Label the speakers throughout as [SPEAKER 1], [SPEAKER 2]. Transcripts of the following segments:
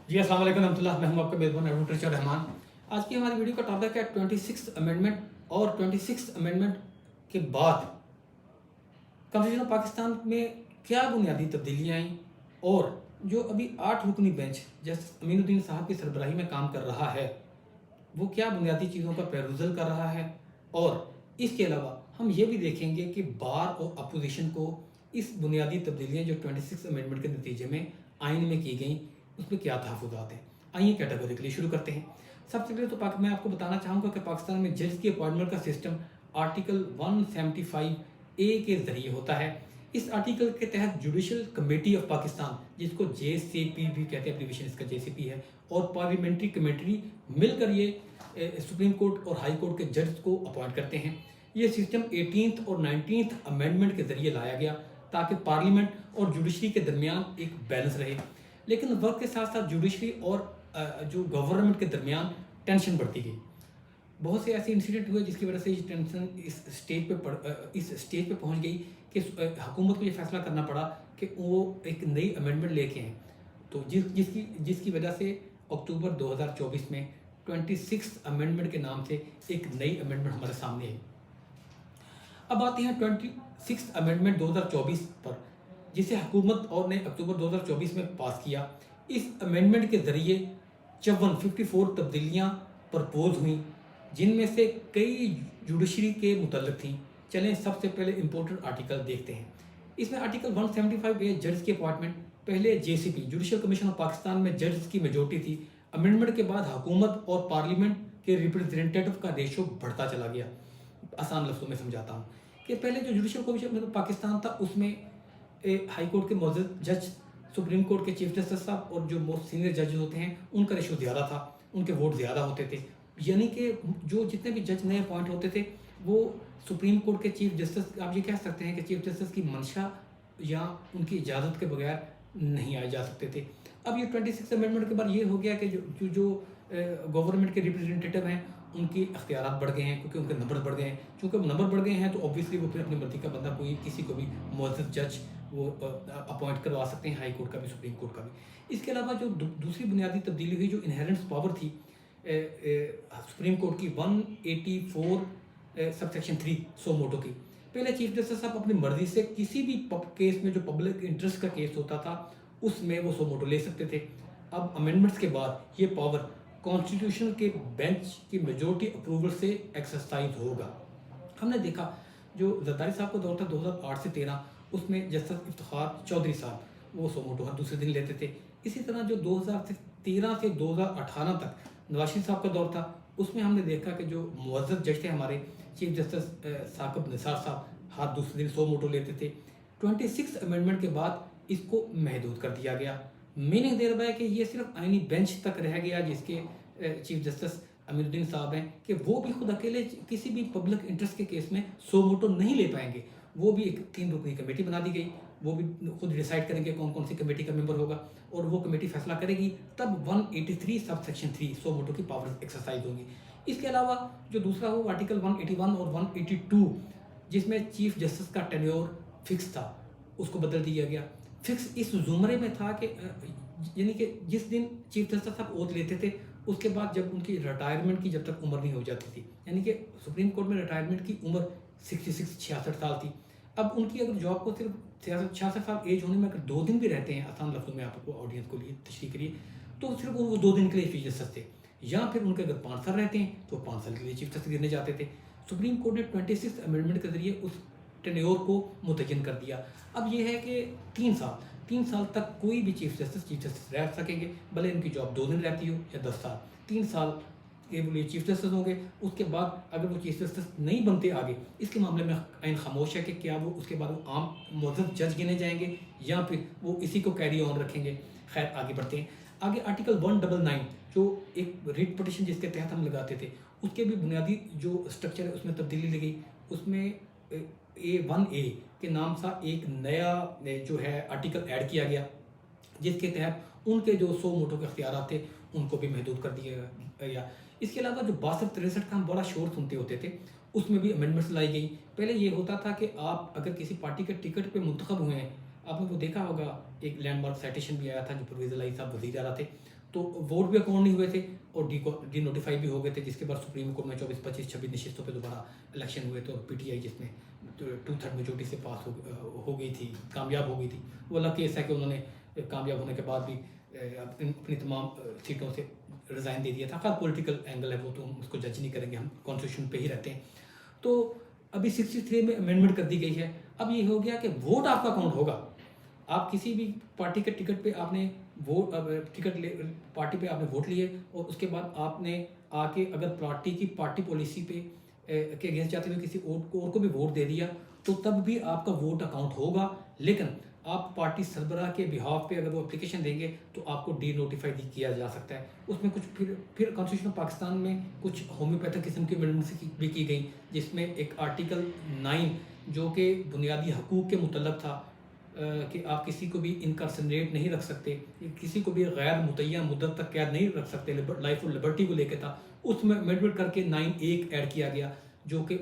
[SPEAKER 1] जी अस्सलाम वालेकुम रहमतुल्लाह। मैं हूं आपका मेज़बान एडवोकेट रहमान। आज की हमारी वीडियो का टॉपिक है 26 अमेंडमेंट और 26 अमेंडमेंट के बाद कॉन्स्टिट्यूशन ऑफ पाकिस्तान में क्या बुनियादी तब्दीलियाँ आई और जो अभी 8 रुकनी बेंच जस्टिस अमीनुद्दीन साहब की सरबराही में काम कर रहा है वो क्या बुनियादी चीज़ों का पेरुजल कर रहा है। और इसके अलावा हम ये भी देखेंगे कि बार और अपोजिशन को इस बुनियादी तब्दीलियाँ जो 26 अमेंडमेंट के नतीजे में आइन में की गई उसमें क्या तहफ़्फ़ुज़ात हैं। आइए कैटेगोरिकली शुरू करते हैं। सबसे पहले तो मैं आपको बताना चाहूँगा कि पाकिस्तान में जज की अपॉइंटमेंट का सिस्टम आर्टिकल 175 ए के ज़रिए होता है। इस आर्टिकल के तहत जुडिशल कमेटी ऑफ पाकिस्तान, जिसको JCP भी कहते हैं, एब्रीविएशन इसका JCP है, और पार्लियामेंट्री कमेटी मिलकर ये सुप्रीम कोर्ट और हाई कोर्ट के जज को अपॉइंट करते हैं। ये सिस्टम 18th और 19th अमेंडमेंट के ज़रिए लाया गया ताकि पार्लियामेंट और जुडिशरी के दरमियान एक बैलेंस रहे। लेकिन वक्त के साथ साथ जुडिशरी और जो गवर्नमेंट के दरमियान टेंशन बढ़ती गई। बहुत से ऐसे इंसिडेंट हुए जिसकी वजह से ये टेंशन इस स्टेज पे पहुंच गई कि हुकूमत को ये फैसला करना पड़ा कि वो एक नई अमेंडमेंट लेके आए। तो जिसकी जिसकी वजह से अक्टूबर 2024 में 26 अमेंडमेंट के नाम से एक नई अमेंडमेंट हमारे सामने आई। अब आते हैं 26 अमेंडमेंट 2024 पर, जिसे हुकूमत और ने अक्टूबर 2024 में पास किया। इस अमेंडमेंट के ज़रिए 54 तब्दीलियाँ प्रपोज हुई, जिनमें से कई जुडिशरी के मुतल्लिक थी। चलें सबसे पहले इंपॉर्टेंट आर्टिकल देखते हैं। इसमें आर्टिकल 175 ए जज की अपॉइंटमेंट। पहले JCP judicial commission of Pakistan में जज की मेजोरिटी थी। अमेंडमेंट के बाद हुकूमत और पार्लियामेंट के रिप्रेजेंटेटिव का रेशो बढ़ता चला गया। आसान लफ्ज़ों में समझाता हूँ कि पहले जो जुडिशल कमीशन में पाकिस्तान था उसमें हाई कोर्ट के मौजूद जज, सुप्रीम कोर्ट के चीफ जस्टिस साहब और जो मोस्ट सीनियर जजेस होते हैं उनका रेशो ज़्यादा था, उनके वोट ज़्यादा होते थे। यानी कि जो जितने भी जज नए अपॉइंट होते थे वो सुप्रीम कोर्ट के चीफ जस्टिस, आप ये कह सकते हैं कि चीफ जस्टिस की मंशा या उनकी इजाज़त के बगैर नहीं आए जा सकते थे। अब ये 26 अमेंडमेंट के बाद ये हो गया कि जो गवर्नमेंट के रिप्रेजेंटेटिव हैं उनकी अख्तियारात बढ़ गए हैं, क्योंकि उनके नंबर बढ़ गए हैं। चूँकि नंबर बढ़ गए हैं तो ऑब्वियसली वो फिर अपनी मर्जी का बंदा कोई किसी को भी मुअज़्ज़ज़ जज वो अपॉइंट करवा सकते हैं, हाई कोर्ट का भी सुप्रीम कोर्ट का भी। इसके अलावा जो दूसरी बुनियादी तब्दीली हुई, जो इनहेरेंस पावर थी सुप्रीम कोर्ट की 184 सबसेक्शन 3 सो मोटो की। पहले चीफ जस्टिस साहब अपनी मर्जी से किसी भी केस में जो पब्लिक इंटरेस्ट का केस होता था उसमें वो सो मोटो ले सकते थे। अब अमेंडमेंट्स के बाद ये पावर कॉन्स्टिट्यूशन के बेंच की मेजोरिटी अप्रूवल से एक्सरसाइज होगा। हमने देखा जो जरदारी साहब का दौर था 2008 से 13, उसमें जस्टिस इफ्तिखार चौधरी साहब वो सो मोटो हर दूसरे दिन लेते थे। इसी तरह जो 2013 से 2018 तक नवाज शरीफ साहब का दौर था, उसमें हमने देखा कि जो मुअज़्ज़ज़ जज थे हमारे चीफ जस्टिस साकिब निसार साहब हर दूसरे दिन सो मोटो लेते थे। 26 अमेंडमेंट के बाद इसको महदूद कर दिया गया। मीनिंग दे रहा है कि ये सिर्फ आइनी बेंच तक रह गया, जिसके चीफ जस्टिस अमीनुद्दीन साहब हैं कि वो भी खुद अकेले किसी भी पब्लिक इंटरेस्ट के केस में सो मोटो नहीं ले पाएंगे। वो भी एक 3 रुकनी कमेटी बना दी गई, वो भी खुद डिसाइड करेंगे कौन कौन सी कमेटी का मेंबर होगा और वो कमेटी फैसला करेगी, तब 183 सबसेक्शन 3 सो मोटो की पावर एक्सरसाइज होंगी। इसके अलावा जो दूसरा हो आर्टिकल 181 और 182, जिसमें चीफ जस्टिस का टेन्योर फिक्स था, उसको बदल दिया गया। फिक्स इस जुमरे में था कि यानी कि जिस दिन चीफ जस्टिस साहब ओथ लेते थे उसके बाद जब उनकी रिटायरमेंट की जब तक उम्र नहीं हो जाती थी, यानी कि सुप्रीम कोर्ट में रिटायरमेंट की उम्र 66 साल थी। अब उनकी अगर जॉब को सिर्फ 66 साल एज होने में अगर 2 दिन भी रहते हैं, आसान लफ्ज़ों में आपको ऑडियंस को लिए तशरीह करिए, तो सिर्फ वो 2 दिन के लिए चीफ जस्टिस थे। या फिर उनके अगर 5 साल रहते हैं तो 5 साल के लिए चीफ जस्टिस गिरने जाते थे। सुप्रीम कोर्ट ने 26 अमेंडमेंट के जरिए उस टेन्योर को मुतय्यन कर दिया। अब ये है कि 3 साल तक कोई भी चीफ जस्टिस रह सकेंगे, भले इनकी जॉब 2 दिन रहती हो या 10 साल। 3 साल के लिए चीफ जस्टिस होंगे। उसके बाद अगर वो चीफ जस्टिस नहीं बनते आगे, इसके मामले में आइन खामोश है कि क्या वो उसके बाद वो आम मुअज़्ज़ज़ जज गिने जाएंगे या फिर वो इसी को कैरी ऑन रखेंगे। खैर आगे बढ़ते हैं। आगे आर्टिकल 199 जो एक रिट पटिशन जिसके तहत हम लगाते थे, उसके भी बुनियादी जो स्ट्रक्चर है उसमें तब्दीली ली गई। उसमें A1A के नाम सा एक नया जो है आर्टिकल ऐड किया गया, जिसके तहत उनके जो 100 मोटो के अख्तियार थे उनको भी महदूद कर दिया गया। इसके अलावा जो 62-63 का हम बड़ा शोर सुनते होते थे, उसमें भी अमेंडमेंट्स लाई गई। पहले ये होता था कि आप अगर किसी पार्टी के टिकट पे मुंतखब हुए हैं, आपने वो देखा होगा, एक लैंडमार्क साइटेशन भी आया था जो परवेज़ इलाही साहब वज़ीर आला थे, तो वोट भी अकाउंट नहीं हुए थे और डी नोटिफाई भी हो गए थे, जिसके बाद सुप्रीम कोर्ट में 24, 25, 26 नशिस्तों पे दोबारा इलेक्शन हुए थे और पीटीआई जिसमें 2/3 मेजोरिटी से पास हो गई थी, कामयाब हो गई थी। वो अलग केस है कि उन्होंने कामयाब होने के बाद भी अपनी तमाम सीटों से रिज़ाइन दे दिया था। खैर पॉलिटिकल एंगल है वो, तो हम उसको जज नहीं करेंगे, हम कॉन्स्टिट्यूशन पे ही रहते हैं। तो अभी 63 में अमेंडमेंट कर दी गई है। अब ये हो गया कि वोट आपका काउंट होगा। आप किसी भी पार्टी के टिकट पे आपने पार्टी पे आपने वोट लिए और उसके बाद आपने आके अगर पार्टी पॉलिसी पे के अगेंस्ट जाते हुए किसी और को भी वोट दे दिया, तो तब भी आपका वोट अकाउंट होगा। लेकिन आप पार्टी सरबराह के बिहाफ पे अगर वो एप्लीकेशन देंगे तो आपको डी नोटिफाई किया जा सकता है। उसमें कुछ फिर कॉन्स्टिट्यूशन ऑफ पाकिस्तान में कुछ होम्योपैथिक किस्म की अमेंडमेंट्स भी की गई, जिसमें एक आर्टिकल 9 जो कि बुनियादी हकूक़ के मुतल्लक था कि आप किसी को भी इनकारसरेट नहीं रख सकते, किसी को भी गैर मुतय्यन मुद्दत तक कैद नहीं रख सकते, लाइफ और लिबर्टी को लेकर था। उसमें अमेंडमेंट करके 9(1) ऐड किया गया जो कि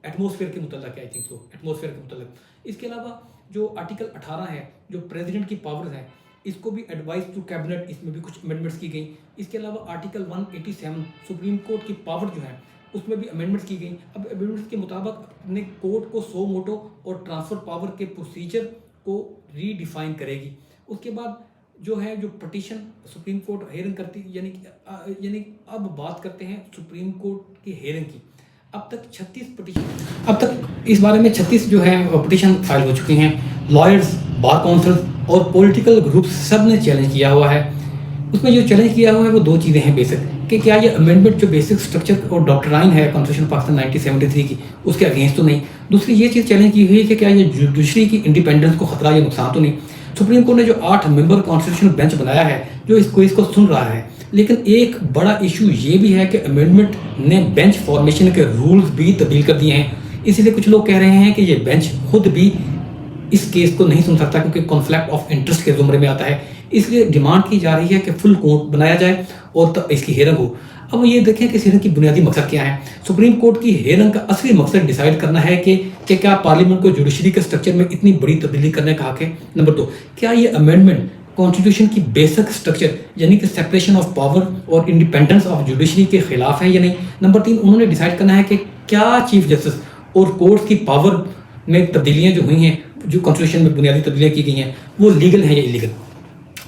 [SPEAKER 1] एटमॉस्फेयर के मुतल्लक है, आई थिंक सो, एटमॉस्फेयर के मुतल्लक। इसके अलावा जो आर्टिकल 18 है जो प्रेसिडेंट की पावर्स हैं, इसको भी एडवाइस टू कैबिनेट, इसमें भी कुछ अमेंडमेंट्स की गई। इसके अलावा आर्टिकल 187 सुप्रीम कोर्ट की पावर जो है उसमें भी अमेंडमेंट्स की गई। अब अमेंडमेंट्स के मुताबिक अपने कोर्ट को सो मोटो और ट्रांसफ़र पावर के प्रोसीजर को रीडिफाइन करेगी। उसके बाद जो है जो पटिशन सुप्रीम कोर्ट हेयरिंग करती, यानी अब बात करते हैं सुप्रीम कोर्ट की हेयरिंग की। अब तक इस बारे में 36 जो है पटिशन फाइल हो चुकी हैं। लॉयर्स, बार काउंसिल और पॉलिटिकल ग्रुप्स सब ने चैलेंज किया हुआ है। उसमें जो चैलेंज किया हुआ है वो दो चीज़ें हैं बेसिक, कि क्या ये अमेंडमेंट जो बेसिक स्ट्रक्चर और डॉक्ट्राइन है कॉन्स्टिट्यूशन पाकिस्तान 1973 की, उसके अगेंस्ट तो नहीं। दूसरी ये चीज़ चैलेंज की हुई है कि क्या ये जुडिशरी की इंडिपेंडेंस को खतरा या नुकसान तो नहीं। सुप्रीम कोर्ट ने जो 8 मेंबर कॉन्स्टिट्यूशनल बेंच बनाया है जो इसको सुन रहा है, लेकिन एक बड़ा इशू ये भी है कि अमेंडमेंट ने बेंच फॉर्मेशन के रूल्स भी तब्दील कर दिए हैं। इसीलिए कुछ लोग कह रहे हैं कि ये बेंच खुद भी इस केस को नहीं सुन सकता क्योंकि कॉन्फ्लिक्ट ऑफ इंटरेस्ट के जुमरे में आता है। इसलिए डिमांड की जा रही है कि फुल कोर्ट बनाया जाए और तब इसकी हेयरिंग हो। अब ये देखें कि इस हेयरिंग की बुनियादी मकसद क्या है। सुप्रीम कोर्ट की हेयरिंग का असली मकसद डिसाइड करना है कि क्या पार्लियामेंट को जुडिशरी के स्ट्रक्चर में इतनी बड़ी तब्दीली करने का हक है। नंबर 2, क्या ये अमेंडमेंट कॉन्स्टिट्यूशन की बेसिक स्ट्रक्चर यानी कि सेपरेशन ऑफ पावर और इंडिपेंडेंस ऑफ जुडिशरी के खिलाफ है या नहीं। नंबर 3, उन्होंने डिसाइड करना है कि क्या चीफ जस्टिस और कोर्ट की पावर में तब्दीलियाँ जो हुई हैं, जो कॉन्स्टिट्यूशन में बुनियादी तब्दीलियाँ की गई हैं, वो लीगल है या इलीगल।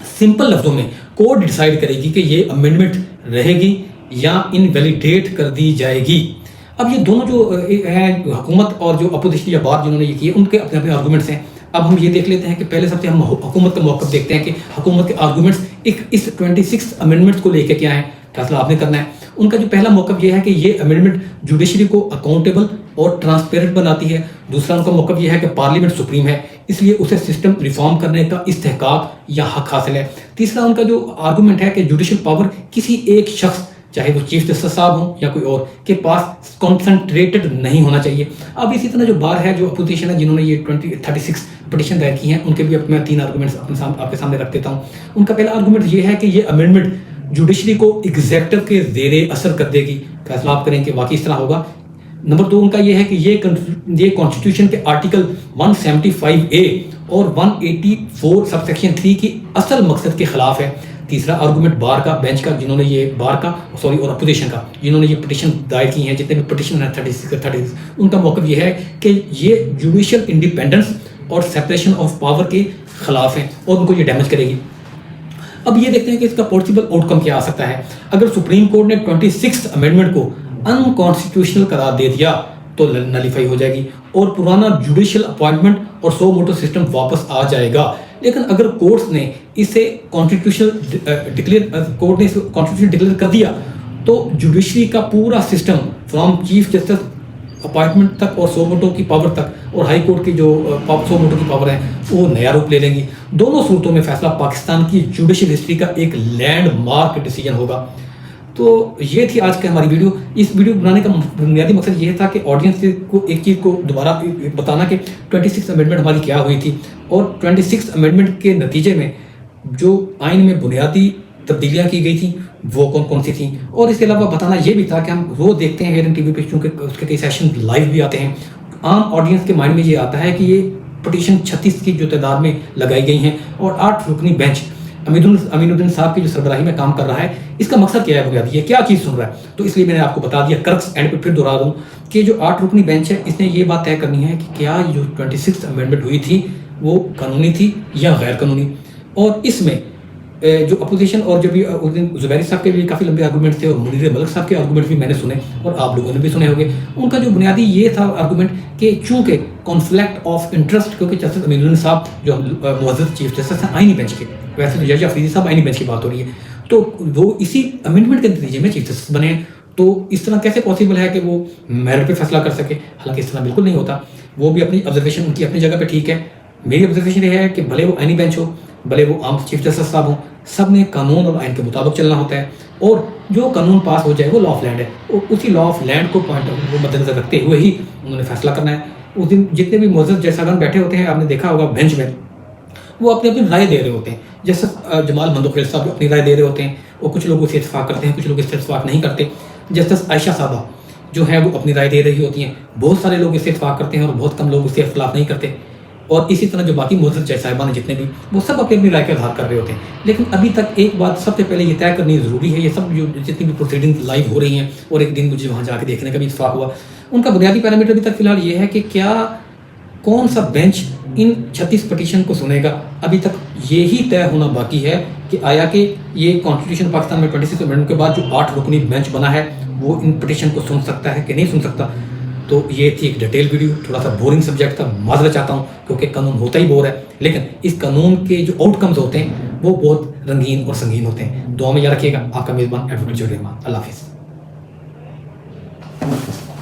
[SPEAKER 1] सिंपल लफ्जों में कोर्ट डिसाइड करेगी कि ये अमेंडमेंट रहेगी या इनवैलिडेट कर दी जाएगी। अब ये दोनों जो हैं हुकूमत और जो अपोजिशन या बार जिन्होंने ये किए, उनके अपने अपने आर्गूमेंट्स हैं। अब हम ये देख लेते हैं कि पहले सबसे हम हुकूमत का मौक़िफ़ देखते हैं कि हुकूमत के आर्गूमेंट्स इस 26 अमेंडमेंट्स को लेकर क्या है, फैसला आपने करना है। उनका जो पहला मौक़िफ़ ये है कि ये अमेंडमेंट जुडिशरी को अकाउंटेबल और ट्रांसपेरेंट बनाती है। दूसरा उनका मौक़िफ़ ये है कि पार्लियामेंट सुप्रीम है, इसलिए उसे सिस्टम रिफॉर्म करने का इस्तेहकाक या हक हासिल है। तीसरा उनका जो आर्गूमेंट है कि जुडिशल पावर किसी एक शख्स, चाहे वो चीफ जस्टिस साहब हों या कोई और, के पास कॉन्सेंट्रेटेड नहीं होना चाहिए। अब इसी तरह जो बार है, जो अपोजिशन है, जिन्होंने ये 36 पटिशन दायर की हैं, उनके भी मैं 3 आर्गूमेंट्स आपके सामने रख देता हूँ। उनका पहला आर्गूमेंट ये है कि ये अमेंडमेंट जुडिशरी को एग्जेक्टिव के ज़ेरे असर कर देगी। फैसला आप करें कि वाकई इस तरह होगा। नंबर 2 उनका ये है कि ये कॉन्स्टिट्यूशन के आर्टिकल 175A और 184 सबसेक्शन 3 की असल मकसद के खिलाफ है। तीसरा आर्गूमेंट बार का, बेंच का, जिन्होंने ये और अपोजिशन का, जिन्होंने ये पिटिशन दायर की हैं, जितने भी पिटिशन है 36, उनका मौक़िफ़ ये है कि ये जुडिशियल इंडिपेंडेंस और सेपरेशन ऑफ पावर के खिलाफ है और उनको ये डैमेज करेगी। अब ये देखते हैं कि इसका पॉसिबल आउटकम क्या आ सकता है। अगर सुप्रीम कोर्ट ने 26 अमेंडमेंट को अनकॉन्स्टिट्यूशनल करार दे दिया तो नलीफाई हो जाएगी और पुराना जुडिशियल अपॉइंटमेंट और सो मोटो सिस्टम वापस आ जाएगा। लेकिन अगर कोर्ट्स ने इसे कॉन्स्टिट्यूशनल डिक्लेयर कर दिया तो जुडिशरी का पूरा system from chief justice appointment तक और सो मोटो की पावर तक और हाई कोर्ट की जो सो मोटो की पावर है वो नया रूप ले लेंगी। दोनों सूरतों में फैसला पाकिस्तान की जुडिशियल हिस्ट्री का एक लैंडमार्क डिसीजन होगा। तो ये थी आज की हमारी वीडियो। इस वीडियो बनाने का बुनियादी मकसद ये था कि ऑडियंस को एक चीज़ को दोबारा बताना कि 26 अमेंडमेंट हमारी क्या हुई थी और 26 अमेंडमेंट के नतीजे में जो आइन में बुनियादी तब्दीलियाँ की गई थी वो कौन कौन सी थी। और इसके अलावा बताना ये भी था कि हम रोज़ देखते हैं हेयरिंग टीवी पे, क्योंकि उसके कई सेशन लाइव भी आते हैं। आम ऑडियंस के माइंड में ये आता है कि ये पटिशन 36 की जो तादाद में लगाई गई हैं और 8 रुकनी बेंच अमीनुद्दीन साहब की जो सरबराही में काम कर रहा है, इसका मकसद क्या है बुनियादी, ये क्या चीज़ सुन रहा है। तो इसलिए मैंने आपको बता दिया, क्रक्स एंड पे फिर दोहरा दूँ कि जो 8 रुकनी बेंच है, इसने ये बात तय करनी है कि क्या जो 26th अमेंडमेंट हुई थी वो कानूनी थी या गैर कानूनी। और इसमें जो अपोजिशन और जो भी उस दिन जुबैरी साहब के भी काफ़ी लंबे आर्गूमेंट थे और मुनीर मलिक साहब के आर्गूमेंट भी मैंने सुने और आप लोगों ने भी सुने होंगे। उनका जो बुनियादी ये था आर्गूमेंट कि चूंकि कॉन्फ्लिक्ट ऑफ इंटरेस्ट, क्योंकि जस्टिस अमीनुद्दीन साहब जो मुअज़्ज़ज़ चीफ जस्टिस हैं आईनी बेंच के, वैसे तो जज अफरीदी साहब आईनी बेंच की बात हो रही है, तो वो इसी अमेंडमेंट के नतीजे में चीफ जस्टिस बने। तो इस तरह कैसे पॉसिबल है कि वो मेरिट पे फैसला कर सके, हालांकि इस तरह बिल्कुल नहीं होता। वो भी अपनी ऑब्जर्वेशन उनकी अपनी जगह पे ठीक है। मेरी ऑब्जर्वेशन ये है कि भले वो आईनी बेंच हो, भले वो आम चीफ जस्टिस साहब हों, सब ने कानून और आइन के मुताबिक चलना होता है और जो कानून पास हो जाए वो लॉ ऑफ लैंड है, और उसी लॉ ऑफ लैंड को वो मद्देनजर रखते हुए ही उन्होंने फैसला करना है। उस दिन जितने भी मुअज़्ज़ज़ जजसान बैठे होते हैं, आपने देखा होगा बेंच में, वो अपनी अपनी राय दे रहे होते हैं। जैसे जमाल मंदोखेल साहब अपनी राय दे रहे होते हैं और कुछ लोग उससे इत्तफाक करते हैं, कुछ लोग इससे इत्तफाक नहीं करते। जस्टिस आयशा साहबा जो है वो अपनी राय दे रही होती हैं, बहुत सारे लोग इससे इत्तफाक करते हैं और बहुत कम लोग उससे इख्तिलाफ नहीं करते। और इसी तरह जो बाकी मुअज़्ज़ज़ जज साहिबान जितने भी, वो सब अपनी अपनी राय के आधार कर रहे होते हैं। लेकिन अभी तक एक बात सबसे पहले ये तय करनी ज़रूरी है, ये सब जो जितनी भी प्रोसीडिंग लाइव हो रही हैं और एक दिन मुझे वहाँ जाके देखने का भी इत्तफाक हुआ, उनका बुनियादी पैरामीटर अभी तक फिलहाल ये है कि क्या कौन सा बेंच इन 36 पटिशन को सुनेगा। अभी तक ये ही तय होना बाकी है कि आया कि ये कॉन्स्टिट्यूशन पाकिस्तान में 26 अमेंडमेंट के बाद जो 8 रुकनी बेंच बना है वो इन पटिशन को सुन सकता है कि नहीं सुन सकता। तो ये थी एक डिटेल वीडियो, थोड़ा सा बोरिंग सब्जेक्ट था, माजरा चाहता हूँ क्योंकि कानून होता ही बोर है, लेकिन इस कानून के जो आउटकम्स होते हैं वो बहुत रंगीन और संगीन होते हैं। दुआ में याद रखिएगा। आपका मेज़बान एडवोकेट जोहर रहमान। अल्लाह हाफिज़।